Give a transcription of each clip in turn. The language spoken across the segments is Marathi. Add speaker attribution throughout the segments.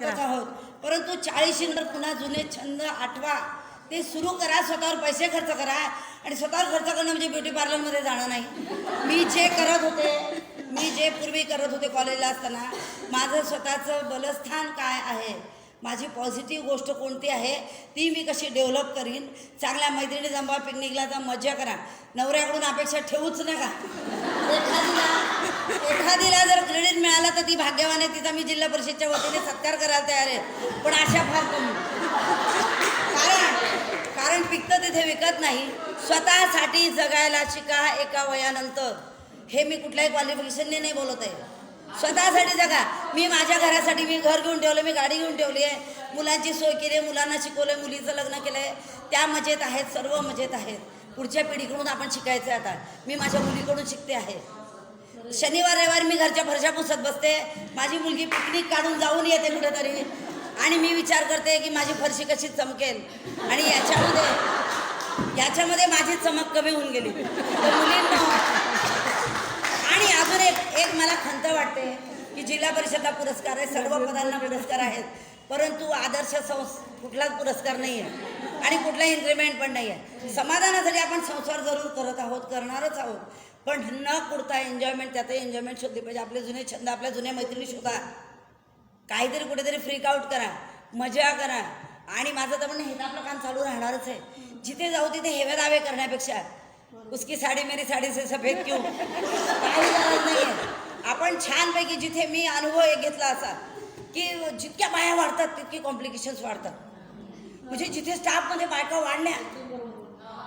Speaker 1: करतच आहोत, परंतु 40 नंतर पुन्हा जुने छंद आठवा, ते सुरू करा, स्वतःवर पैसे खर्च करा. आणि स्वतःवर खर्च करणं म्हणजे ब्युटी पार्लरमध्ये जाणं नाही. मी जे पूर्वी करत होते कॉलेजला असताना, माझं स्वतःचं बलस्थान काय आहे, माझी पॉझिटिव्ह गोष्ट कोणती आहे, ती मी कशी डेव्हलप करीन. चांगल्या मैत्रिणी जमवा, पिकनिकला जा, मजा करा. नवऱ्याकडून अपेक्षा ठेवूच नका. एखादीला जर क्रेडिट मिळालं तर ती भाग्यवान आहे, तिचा मी जिल्हा परिषदच्या वतीने सत्कार करायला तयार आहे. पण अशा फार कमी. कारण पिकतं तिथे विकत नाही. स्वतःसाठी जगायला शिका एका वयानंतर. हे मी कुठल्याही क्वालिफिकेशनने नाही बोलत आहे. स्वतःसाठी जगा. मी माझ्या घरासाठी मी घर घेऊन ठेवलं, मी गाडी घेऊन ठेवली आहे, मुलांची सोय केली आहे, मुलांना शिकवलं, मुलीचं लग्न केलं आहे. त्या मजेत आहेत, सर्व मजेत आहेत. पुढच्या पिढीकडून आपण शिकायचं आहे. आता मी माझ्या मुलीकडून शिकते आहे. शनिवार रविवार मी घरच्या फरशा पुसत बसते, माझी मुलगी पिकनिक काढून जाऊन येते कुठेतरी, आणि मी विचार करते की माझी फरशी कशी चमकेल. आणि याच्यामध्ये माझी चमक कमी होऊन गेली. तर मुलींना आणि अजून एक मला खंत वाटते की जिल्हा परिषदला पुरस्कार आहे, सर्व पदांना पुरस्कार आहेत, परंतु आदर्श कुठलाच पुरस्कार नाही आहे आणि कुठला इन्क्रीमेंट पण नाही आहे. समाधानासाठी आपण संसार जरूर करत आहोत, करणारच आहोत, पण न कुठता एन्जॉयमेंट, त्यातही एन्जॉयमेंट शोधली पाहिजे. आपले जुने छंद, आपल्या जुन्या मैत्रिणी शोधा, काहीतरी कुठेतरी फ्रीक आउट करा, मजा करा. आणि माझं तर म्हणणं हे तर आपलं काम चालू राहणारच आहे. जिथे जाऊ तिथे हेवे दावे करण्यापेक्षा उसकी साडी मेरी साडी से सफेद क्यों, काही गरज नाही आहे. आपण छानपैकी, जिथे मी अनुभव एक घेतला असा की जितक्या बाया वाढतात तितकी कॉम्प्लिकेशन्स वाढतात. म्हणजे जिथे स्टाफमध्ये बायका वाढल्या,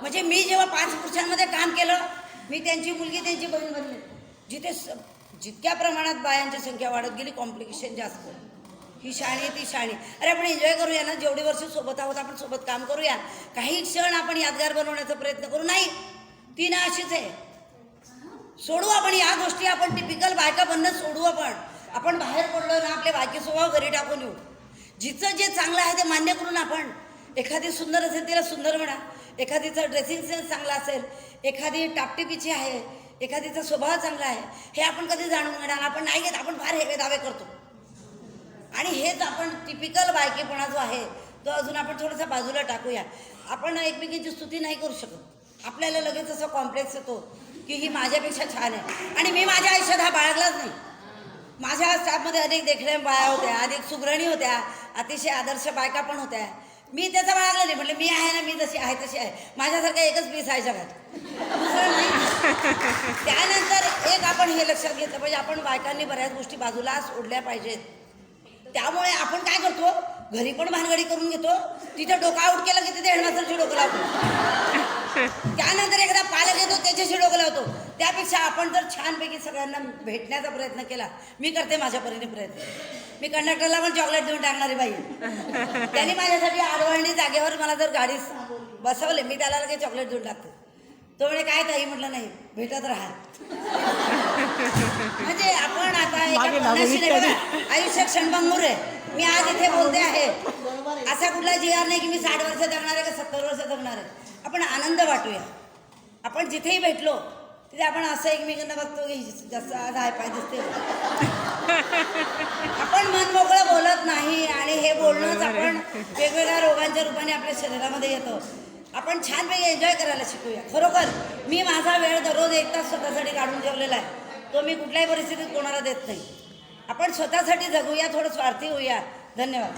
Speaker 1: म्हणजे मी जेव्हा 5 पुरुषांमध्ये काम केलं, मी त्यांची मुलगी त्यांची बहीण बनली. जितक्या प्रमाणात बायांची संख्या वाढत गेली, कॉम्प्लिकेशन जास्त. ही शाणी ती शाणी. अरे आपण एन्जॉय करूया ना, जेवढी वर्ष सोबत आहोत आपण सोबत काम करूया, काही क्षण आपण यादगार बनवण्याचा प्रयत्न करू. नाही, ती ना अशीच आहे. सोडू आपण या गोष्टी, आपण टिपिकल बायका बनणं सोडू. आपण बाहेर पडलो ना, आपले बायकी स्वभाव घरी टाकून येऊ. जिचं जे चांगलं आहे ते मान्य करून आपण, एखादी सुंदर असेल तिला सुंदर म्हणा, एखादीचा ड्रेसिंग सेन्स चांगला असेल, एखादी टापटिपीची आहे, एखादीचा स्वभाव चांगला आहे, हे आपण कधी जाणून घेणार. आपण नाही घेत, आपण फार हेवे दावे करतो. आणि हेच आपण टिपिकल बायकेपणा जो आहे तो अजून आपण थोडासा बाजूला टाकूया. आपण एकमेकींची स्तुती नाही करू शकत. आपल्याला लगेच असं कॉम्प्लेक्स येतो की ही माझ्यापेक्षा छान आहे. आणि मी माझ्या आयुष्यात हा बाळगलाच नाही. माझ्या स्टाफमध्ये अनेक देखण्या बाया होत्या, अनेक सुग्रणी होत्या, अतिशय आदर्श बायका पण होत्या. मी त्याचा बाळगला नाही. म्हटलं मी आहे ना, मी जशी आहे तशी आहे. माझ्यासारखा एकच पीस आहे जगात, दुसरं नाही. त्यानंतर एक आपण हे लक्षात घेतलं पाहिजे, आपण बायकांनी बऱ्याच गोष्टी बाजूला सोडल्या पाहिजेत. त्यामुळे आपण काय करतो, घरी पण भानगडी करून घेतो, तिथे डोकं आऊट केलं की तिथे हेडमास्टरची डोकं लावतो. त्यानंतर एकदा पालक येतो त्याच्याशी डोकं लावतो. त्यापेक्षा आपण जर छानपैकी सगळ्यांना भेटण्याचा प्रयत्न केला, मी करते माझ्या परीने प्रयत्न. मी कंडक्टरला पण चॉकलेट देऊन टाकणारी बाई. त्यांनी माझ्यासाठी आडवळणी जागेवर मला जर गाडीत बसवले, मी त्याला लगेच चॉकलेट देऊन टाकते. तो म्हणजे काय ताई, म्हटलं नाही, भेटत राहा. म्हणजे आपण आता आयुष्य क्षणभंगूर आहे. मी आज इथे बोलते आहे, असा कुठला जीआर नाही की मी 60 वर्ष जगणार आहे का 70 वर्ष जगणार आहे. आपण आनंद वाटूया. आपण जिथेही भेटलो तिथे आपण असं एकमेकांना बघतो की जसं आज हाय पाय दिसते. आपण मन मोकळं बोलत नाही, आणि हे बोलणंच आपण वेगवेगळ्या रोगांच्या रूपाने आपल्या शरीरामध्ये येतो. आपण छानपैकी एन्जॉय करायला शिकूया. खरोखर मी माझा वेळ दररोज 1 तास स्वतःसाठी काढून ठेवलेला आहे. तो मी कुठल्याही परिस्थितीत कोणाला देत नाही. आपण स्वतःसाठी जगूया, थोडं स्वार्थी होऊया. धन्यवाद.